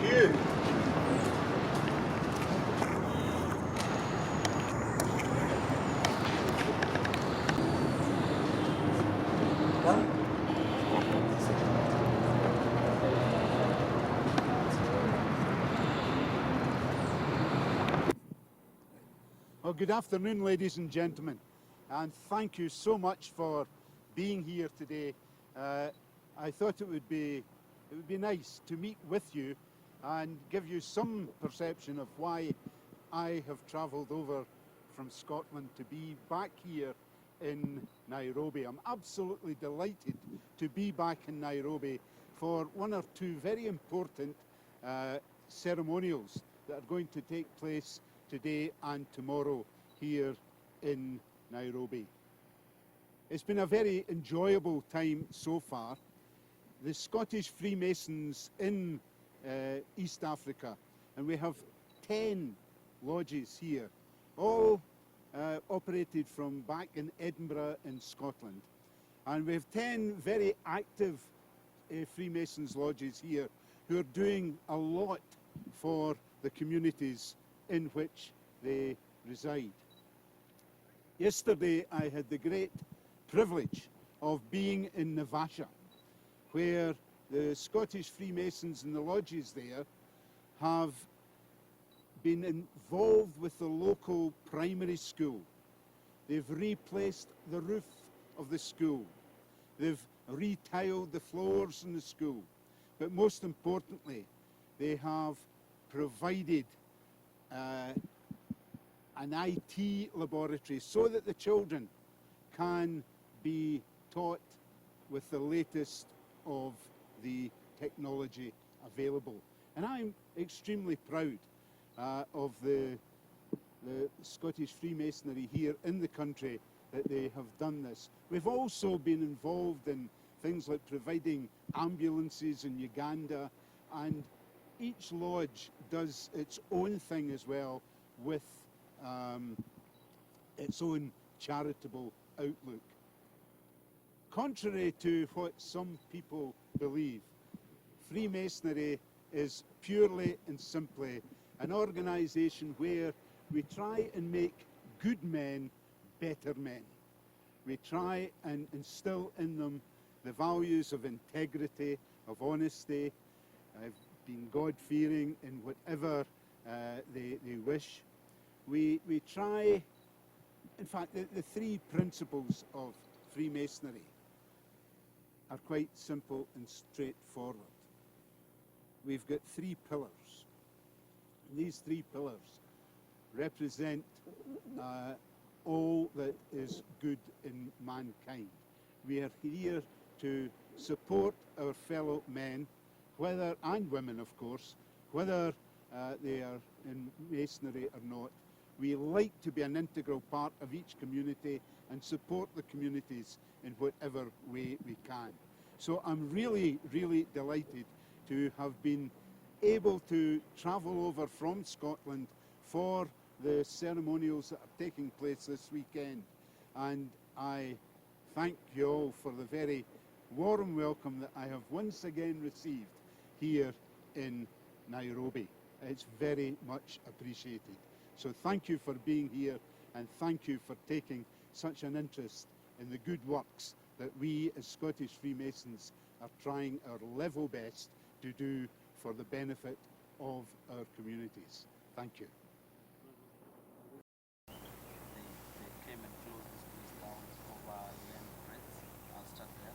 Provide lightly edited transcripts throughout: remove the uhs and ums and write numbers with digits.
you. Well, good afternoon, ladies and gentlemen, and thank you so much for being here today. I thought it would be nice to meet with you and give you some perception of why I have travelled over from Scotland to be back here in Nairobi. I'm absolutely delighted to be back in Nairobi for one or two very important ceremonials that are going to take place today and tomorrow here in Nairobi. It's been a very enjoyable time so far. The Scottish Freemasons in East Africa, and we have 10 lodges here, all operated from back in Edinburgh in Scotland. And we have 10 very active Freemasons lodges here who are doing a lot for the communities in which they reside. Yesterday I had the great privilege of being in Navasha, where the Scottish Freemasons and the lodges there have been involved with the local primary school. They've replaced the roof of the school. They've retiled the floors in the school. But most importantly, they have provided an IT laboratory so that the children can be taught with the latest of the technology available. And I'm extremely proud of the Scottish Freemasonry here in the country that they have done this. We've also been involved in things like providing ambulances in Uganda, and each lodge does its own thing as well with its own charitable outlook. Contrary to what some people believe, Freemasonry is purely and simply an organisation where we try and make good men better men. We try and instill in them the values of integrity, of honesty, of being God-fearing in whatever they wish. We try, in fact, the three principles of Freemasonry are quite simple and straightforward. We've got three pillars. And these three pillars represent all that is good in mankind. We are here to support our fellow men, whether, and women of course, whether they are in masonry or not. We like to be an integral part of each community and support the communities in whatever way we can. So I'm really, really delighted to have been able to travel over from Scotland for the ceremonials that are taking place this weekend. And I thank you all for the very warm welcome that I have once again received here in Nairobi. It's very much appreciated. So thank you for being here, and thank you for taking such an interest in the good works that we as Scottish Freemasons are trying our level best to do for the benefit of our communities. Thank you. They came and closed this place down over land threats. I'll start there.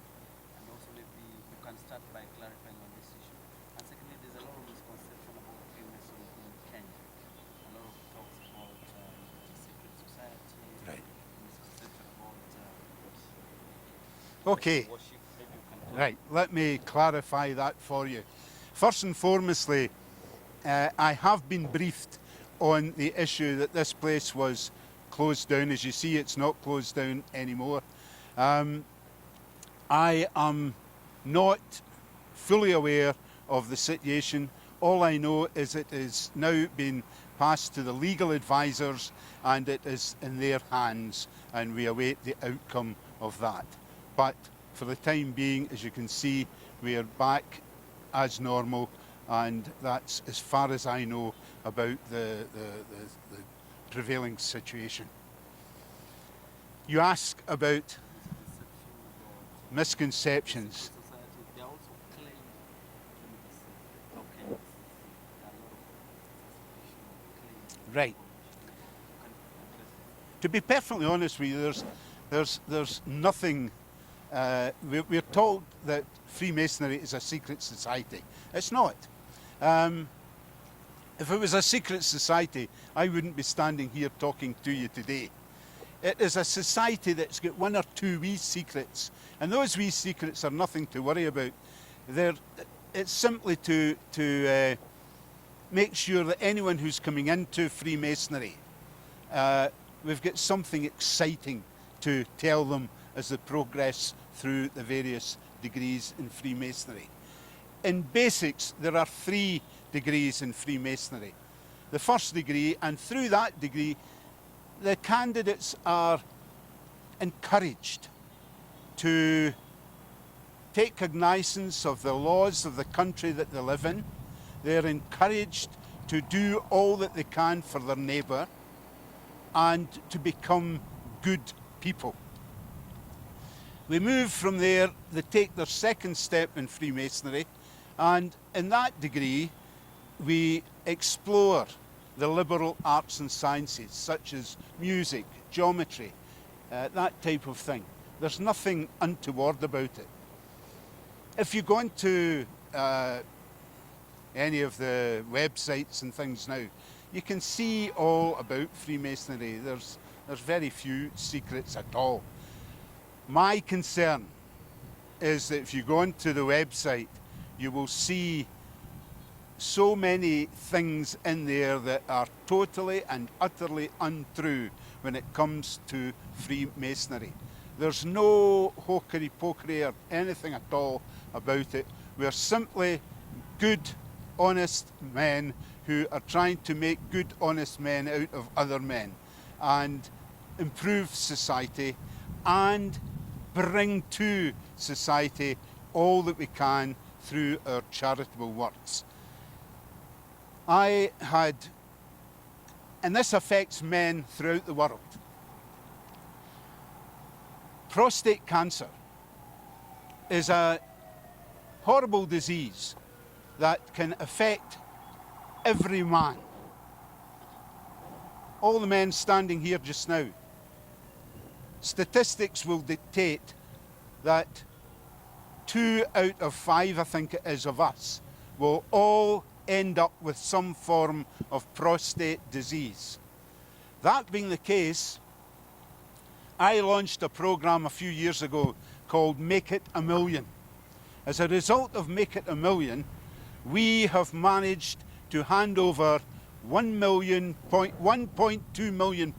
And also maybe you can start by clarifying on this issue. And secondly, there's a lot of misconception about Freemason in Kenya. A lot of talks about the secret society, Right. misconception about Okay. worship. Maybe you can Right, let me clarify that for you. First and foremostly, I have been briefed on the issue that this place was closed down. As you see, it's not closed down anymore. I am not fully aware of the situation. All I know is it is now been passed to the legal advisors and it is in their hands, and we await the outcome of that. But for the time being, as you can see, we are back as normal and that's as far as I know about the prevailing situation. You ask about misconceptions. Society, they also claim to be the same. Okay, a lot of suspicion, claims. Right. To be perfectly honest with you, there's nothing. We're told that Freemasonry is a secret society. It's not. If it was a secret society, I wouldn't be standing here talking to you today. It is a society that's got one or two wee secrets, and those wee secrets are nothing to worry about. It's simply to make sure that anyone who's coming into Freemasonry, we've got something exciting to tell them as they progress through the various degrees in Freemasonry. In basics, there are 3 degrees in Freemasonry. The first degree, and through that degree, the candidates are encouraged to take cognizance of the laws of the country that they live in. They're encouraged to do all that they can for their neighbour and to become good people. We move from there, they take their second step in Freemasonry, and in that degree we explore the liberal arts and sciences such as music, geometry, that type of thing. There's nothing untoward about it. If you go into any of the websites and things now, you can see all about Freemasonry. There's very few secrets at all. My concern is that if you go onto the website, you will see so many things in there that are totally and utterly untrue when it comes to Freemasonry. There's no hokey-pokey or anything at all about it. We're simply good, honest men who are trying to make good, honest men out of other men and improve society and bring to society all that we can through our charitable works. I had, and this affects men throughout the world, prostate cancer is a horrible disease that can affect every man. All the men standing here just now, statistics will dictate that 2 out of 5, I think it is, of us will all end up with some form of prostate disease. That being the case, I launched a program a few years ago called Make It a Million. As a result of Make It a Million, we have managed to hand over £1.2 million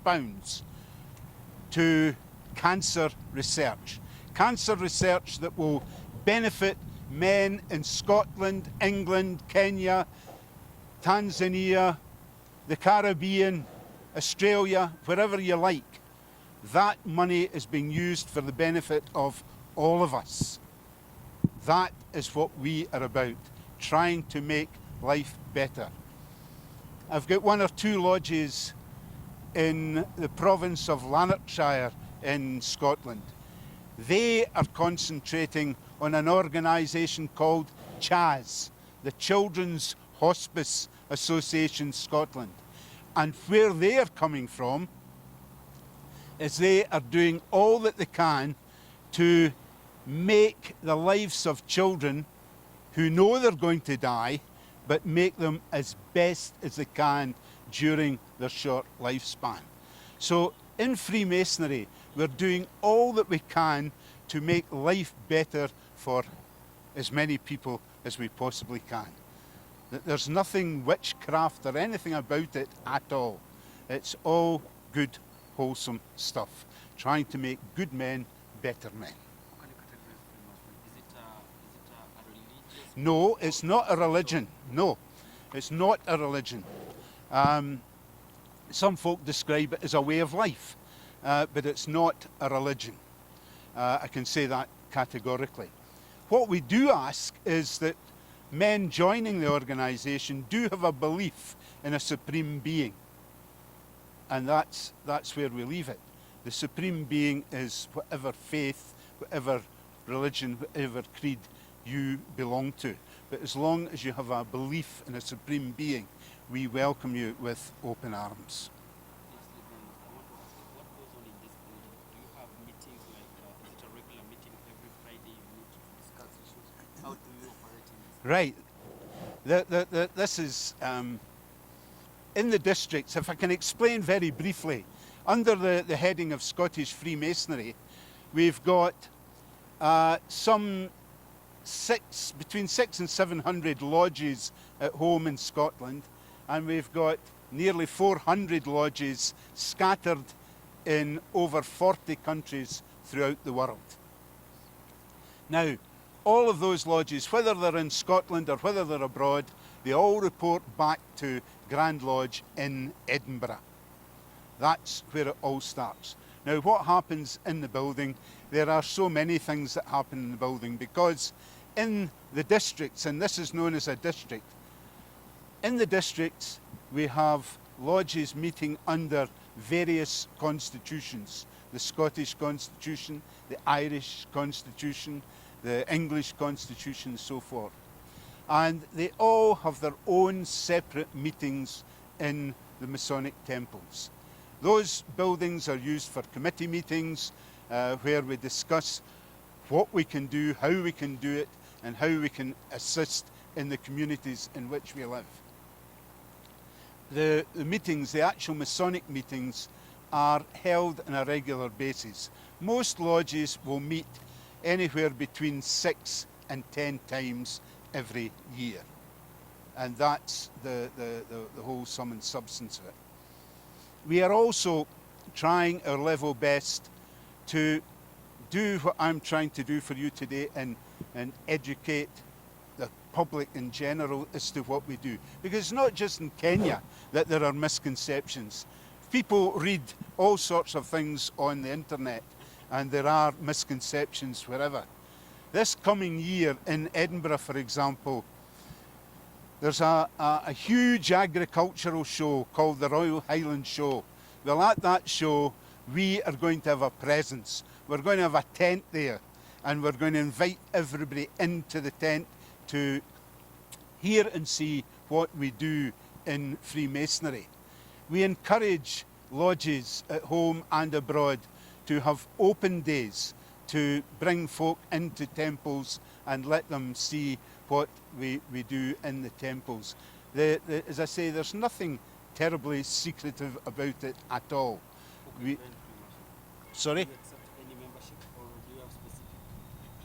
to cancer research. Cancer research that will benefit men in Scotland, England, Kenya, Tanzania, the Caribbean, Australia, wherever you like. That money is being used for the benefit of all of us. That is what we are about, trying to make life better. I've got 1 or 2 lodges in the province of Lanarkshire in Scotland. They are concentrating on an organisation called CHAS, the Children's Hospice Association Scotland. And where they're coming from is they are doing all that they can to make the lives of children who know they're going to die, but make them as best as they can during their short lifespan. So in Freemasonry, we're doing all that we can to make life better for as many people as we possibly can. There's nothing witchcraft or anything about it at all. It's all good, wholesome stuff, trying to make good men better men. How can you categorize Freemasonry? Is it a religious? No, it's not a religion. No, it's not a religion. Some folk describe it as a way of life, but it's not a religion. I can say that categorically. What we do ask is that men joining the organisation do have a belief in a supreme being. And that's where we leave it. The supreme being is whatever faith, whatever religion, whatever creed you belong to. But as long as you have a belief in a supreme being, we welcome you with open arms. Lastly, then, I want to ask you, what goes on in this building? Do you have meetings like, is it a regular meeting every Friday you meet to discuss issues? How do you operate in this? Right. This is in the districts. If I can explain very briefly, under the heading of Scottish Freemasonry, we've got between 600 and 700 lodges at home in Scotland, and we've got nearly 400 lodges scattered in over 40 countries throughout the world. Now, all of those lodges, whether they're in Scotland or whether they're abroad, they all report back to Grand Lodge in Edinburgh. That's where it all starts. Now, what happens in the building? There are so many things that happen in the building, because in the districts, and this is known as a district, in the districts we have lodges meeting under various constitutions. The Scottish Constitution, the Irish Constitution, the English Constitution, and so forth. And they all have their own separate meetings in the Masonic temples. Those buildings are used for committee meetings, where we discuss what we can do, how we can do it, and how we can assist in the communities in which we live. The meetings, the actual Masonic meetings, are held on a regular basis. Most lodges will meet anywhere between 6 and 10 times every year. And that's the whole sum and substance of it. We are also trying our level best to do what I'm trying to do for you today and educate the public in general as to what we do. Because it's not just in Kenya that there are misconceptions. People read all sorts of things on the internet, and there are misconceptions wherever. This coming year in Edinburgh, for example, there's a huge agricultural show called the Royal Highland Show. Well, at that show, we are going to have a presence. We're going to have a tent there, and we're going to invite everybody into the tent to hear and see what we do in Freemasonry. We encourage lodges at home and abroad to have open days, to bring folk into temples and let them see what we do in the temples. As I say, there's nothing terribly secretive about it at all. Sorry? Do you accept any membership, or do you have specific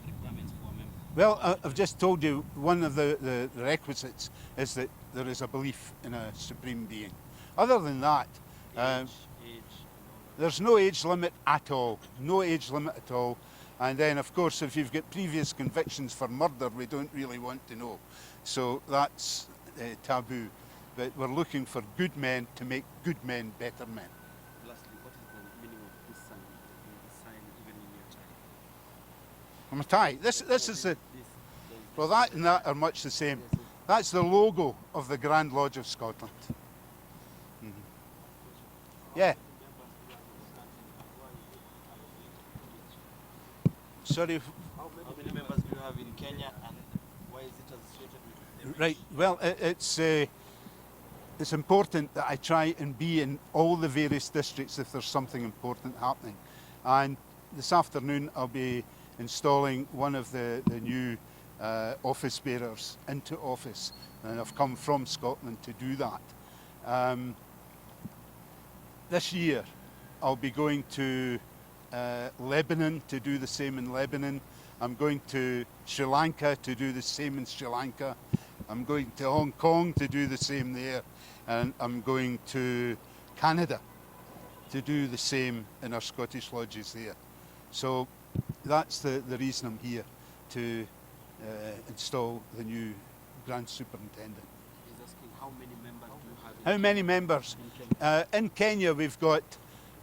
requirements for a member? Well, I've just told you one of the requisites is that there is a belief in a supreme being. Other than that, Age, and all there's no age limit at all. No age limit at all. And then, of course, if you've got previous convictions for murder, we don't really want to know. So that's taboo. But we're looking for good men to make good men better men. that? Lastly, what is the meaning of this sign? The sign even in your tie? I'm a tie. This is the... Well, that and that are much the same. That's the logo of the Grand Lodge of Scotland. Yeah. Sorry. How many members do you have in Kenya, and why is it associated with the Right. Well, it's important that I try and be in all the various districts if there's something important happening. And this afternoon I'll be installing one of the new office bearers into office, and I've come from Scotland to do that. This year I'll be going to Lebanon to do the same in Lebanon. I'm going to Sri Lanka to do the same in Sri Lanka. I'm going to Hong Kong to do the same there. And I'm going to Canada to do the same in our Scottish lodges there. So that's the reason I'm here, to install the new Grand Superintendent. He's asking how many members do you have? How many members? In Kenya? In Kenya we've got,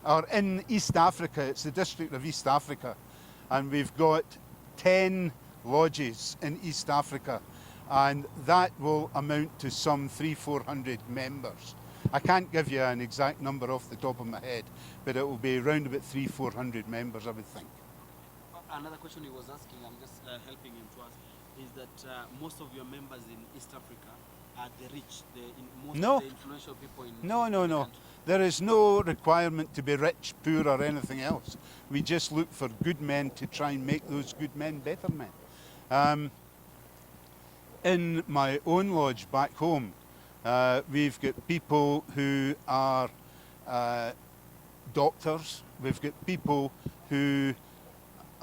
or in East Africa, it's the District of East Africa, and we've got 10 lodges in East Africa, and that will amount to some 300-400 members. I can't give you an exact number off the top of my head, but it will be around about 300-400 members, I would think. Another question he was asking, I'm just helping him to ask, is that most of your members in East Africa are the rich, most of the influential people in No. country? There is no requirement to be rich, poor, or anything else. We just look for good men to try and make those good men better men. In my own lodge back home, we've got people who are doctors, we've got people who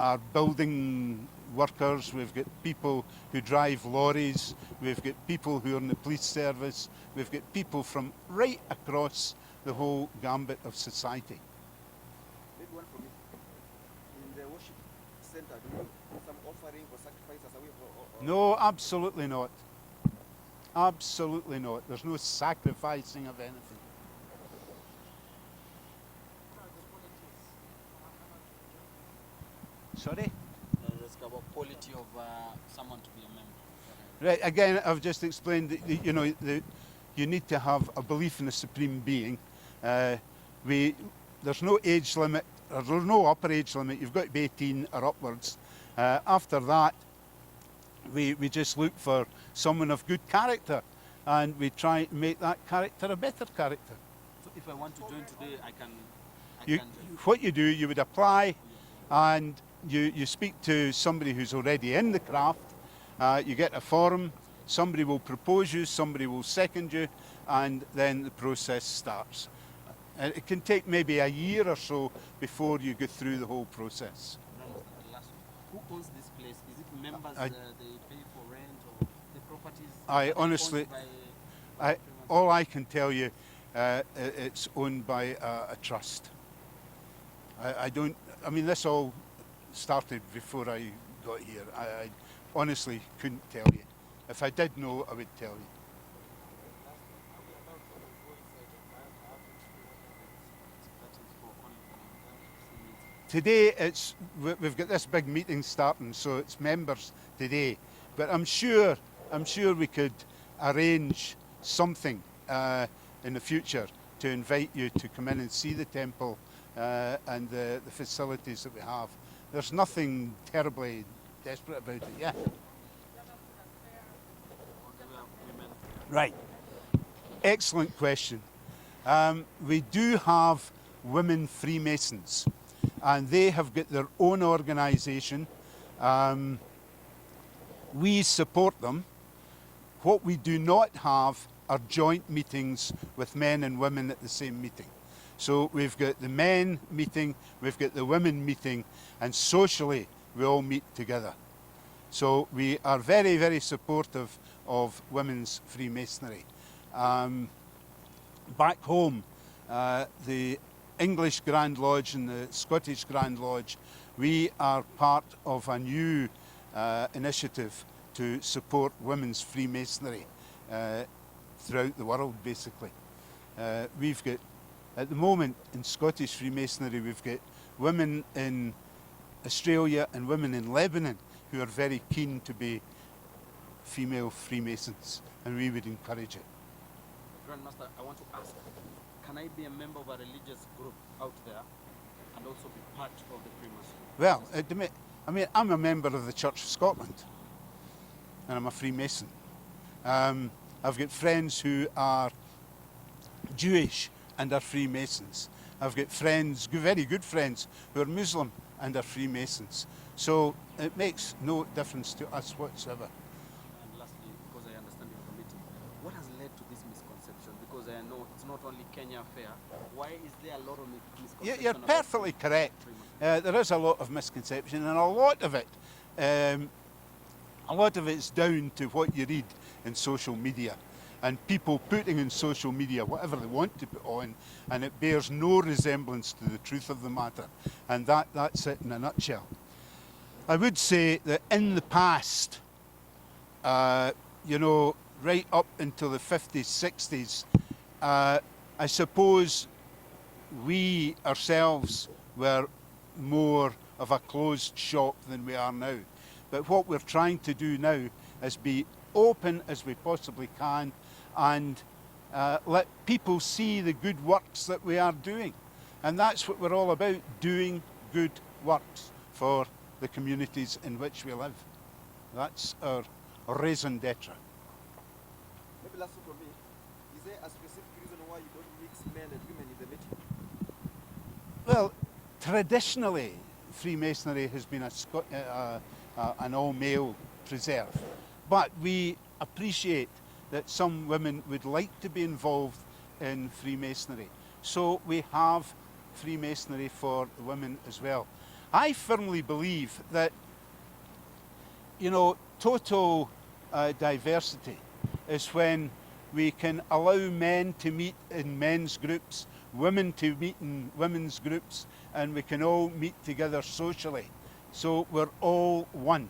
are building workers, we've got people who drive lorries, we've got people who are in the police service, we've got people from right across the whole gambit of society. Maybe one for me. In the worship center, do you do some offering or sacrifices away or No, absolutely not. Absolutely not. There's no sacrificing of anything. Sorry? Let's go about quality of someone to be a member. Right, again, I've just explained that you need to have a belief in a supreme being. There's no age limit, or there's no upper age limit. You've got to be 18 or upwards. After that, we just look for someone of good character, and we try to make that character a better character. So if I want to join today, I can What you do, you would apply, and you speak to somebody who's already in the craft. You get a form, somebody will propose you, somebody will second you, and then the process starts. It can take maybe a year or so before you go through the whole process. The last one. Who owns this place? Is it members they pay for rent, or the properties? I honestly, all I can tell you, it's owned by a trust. I mean, this all started before I got here. I honestly couldn't tell you. If I did know, I would tell you. Today we've got this big meeting starting, so it's members today. But I'm sure we could arrange something in the future to invite you to come in and see the temple and the facilities that we have. There's nothing terribly desperate about it, yeah. Right. Excellent question. We do have women Freemasons, and they have got their own organisation. We support them. What we do not have are joint meetings with men and women at the same meeting. So we've got the men meeting, we've got the women meeting, and socially we all meet together. So we are very, very supportive of women's Freemasonry. Back home, the English Grand Lodge and the Scottish Grand Lodge, we are part of a new initiative to support women's Freemasonry throughout the world, basically. We've got, at the moment in Scottish Freemasonry, we've got women in Australia and women in Lebanon who are very keen to be female Freemasons, and we would encourage it. Grandmaster, I want to ask, can I be a member of a religious group out there and also be part of the Freemason? Well, I mean, I'm a member of the Church of Scotland, and I'm a Freemason. I've got friends who are Jewish and are Freemasons. I've got friends, very good friends, who are Muslim and are Freemasons. So it makes no difference to us whatsoever. And lastly, because I understand your committee, what has led to this misconception? Because I know it's not only Kenya Fair. Why is there a lot of misconception? You're perfectly correct. There is a lot of misconception, and a lot of it's down to what you read in social media, and people putting in social media whatever they want to put on, and it bears no resemblance to the truth of the matter. And that's it in a nutshell. I would say that in the past, right up until the 50s, 60s, I suppose we ourselves were more of a closed shop than we are now. But what we're trying to do now is be open as we possibly can, and let people see the good works that we are doing. And that's what we're all about, doing good works for the communities in which we live. That's our raison d'etre. Maybe last one from me. Is there a specific reason why you don't mix men and women in the meeting? Well, traditionally, Freemasonry has been an all-male preserve, but we appreciate that some women would like to be involved in Freemasonry. So we have Freemasonry for the women as well. I firmly believe that, you know, total diversity is when we can allow men to meet in men's groups, women to meet in women's groups, and we can all meet together socially. So we're all one,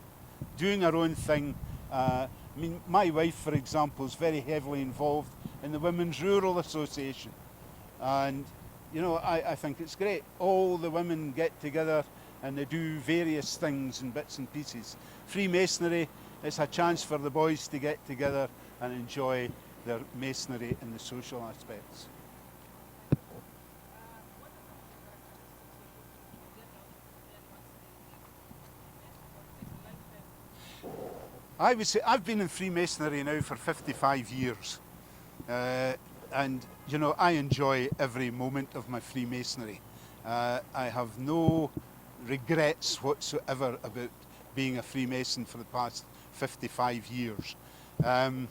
doing our own thing. I mean, my wife, for example, is very heavily involved in the Women's Rural Association. And, you know, I think it's great. All the women get together and they do various things in bits and pieces. Freemasonry, it's a chance for the boys to get together and enjoy their masonry in the social aspects. I would say I've been in Freemasonry now for 55 years. And, you know, I enjoy every moment of my Freemasonry. I have no regrets whatsoever about being a Freemason for the past 55 years. And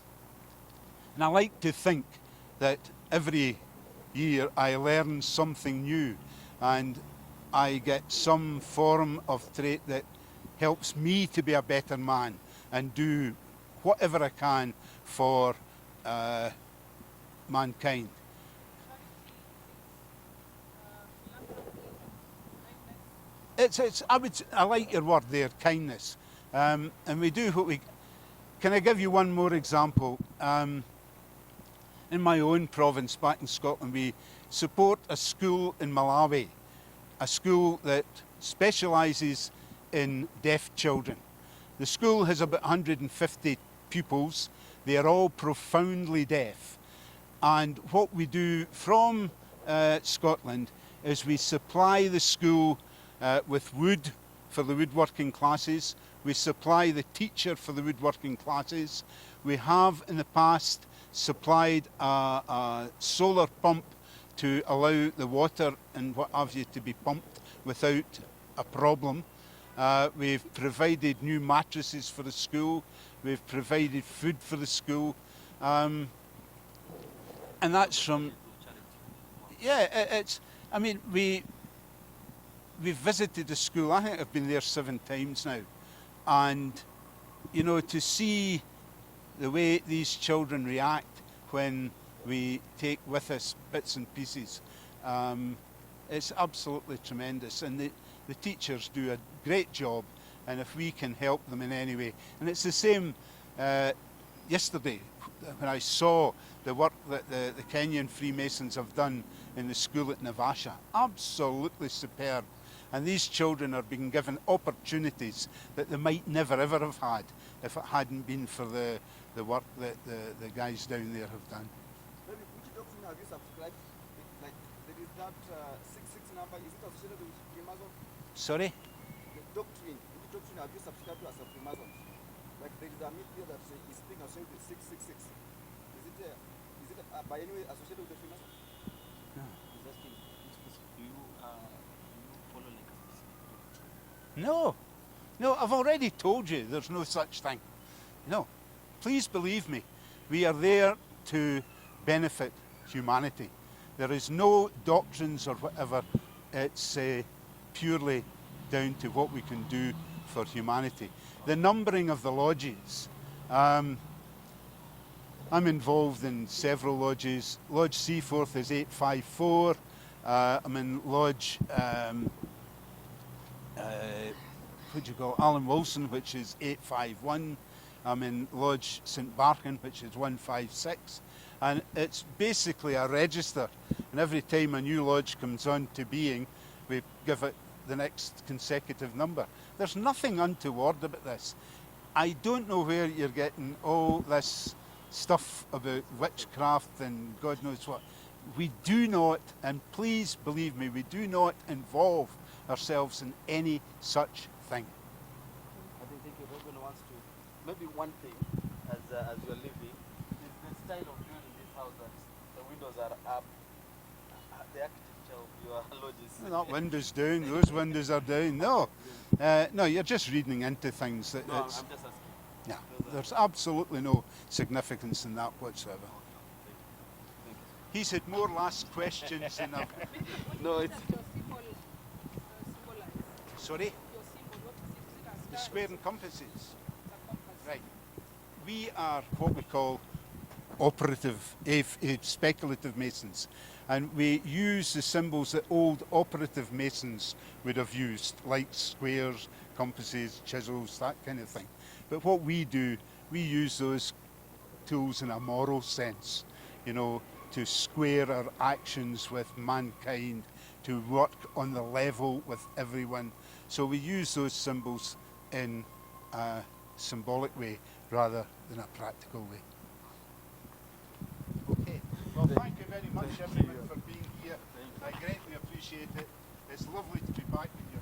I like to think that every year I learn something new and I get some form of trait that helps me to be a better man and do whatever I can for mankind. I like your word there, kindness. And we do what we... Can I give you one more example? In my own province back in Scotland, we support a school in Malawi, a school that specialises in deaf children. The school has about 150 pupils. They are all profoundly deaf. And what we do from Scotland is we supply the school with wood for the woodworking classes. We supply the teacher for the woodworking classes. We have in the past supplied a solar pump to allow the water and what have you to be pumped without a problem. We've provided new mattresses for the school. We've provided food for the school. And that's from... Yeah, I mean, we've visited the school. I think I've been there 7 times now. And, you know, to see the way these children react when we take with us bits and pieces, it's absolutely tremendous. And the teachers do a great job, and if we can help them in any way. And it's the same yesterday when I saw the work that the Kenyan Freemasons have done in the school at Naivasha. Absolutely superb. And these children are being given opportunities that they might never ever have had if it hadn't been for the work that the guys down there have done. Maybe which doctrine have you subscribed? Like there is that 66 number, is it associated with Freemason? Sorry? The doctrine, which doctrine have you subscribed to as a Freemason? Like there is a myth here that is being associated with 666. Is it by any way associated with the Freemason? No. He's asking, do you follow like a specific doctrine? No, I've already told you there's no such thing. No, please believe me. We are there to benefit humanity. There is no doctrines or whatever. It's purely down to what we can do for humanity. The numbering of the lodges. I'm involved in several lodges. Lodge Seaforth is 854. I'm in Lodge, what do you call it? Alan Wilson, which is 851. I'm in Lodge St Barkin, which is 156. And it's basically a register. And every time a new lodge comes on to being, we give it the next consecutive number. There's nothing untoward about this. I don't know where you're getting all this stuff about witchcraft and God knows what. We do not, and please believe me, we do not involve ourselves in any such thing. I think if everyone wants to, maybe one thing as you're living, the style of building this house that the windows are up, the architecture of your lodge is. Not windows down, those windows are down. No, no, you're just reading into things. That No, I'm it's, just asking. yeah, Those are- there's absolutely no significance in that whatsoever. Thank you. He's had more last questions than I've. No, it's. Your symbol symbolize? Sorry? Your symbol, what is it? Is it a The star? square and Is compasses. it a compass? Right. We are what we call operative, speculative Masons. And we use the symbols that old operative Masons would have used, like squares, compasses, chisels, that kind of thing. But what we do, we use those tools in a moral sense, you know, to square our actions with mankind, to work on the level with everyone. So we use those symbols in a symbolic way rather than a practical way. Okay. Well, thank you very much, everyone, for being here. I greatly appreciate it. It's lovely to be back with you.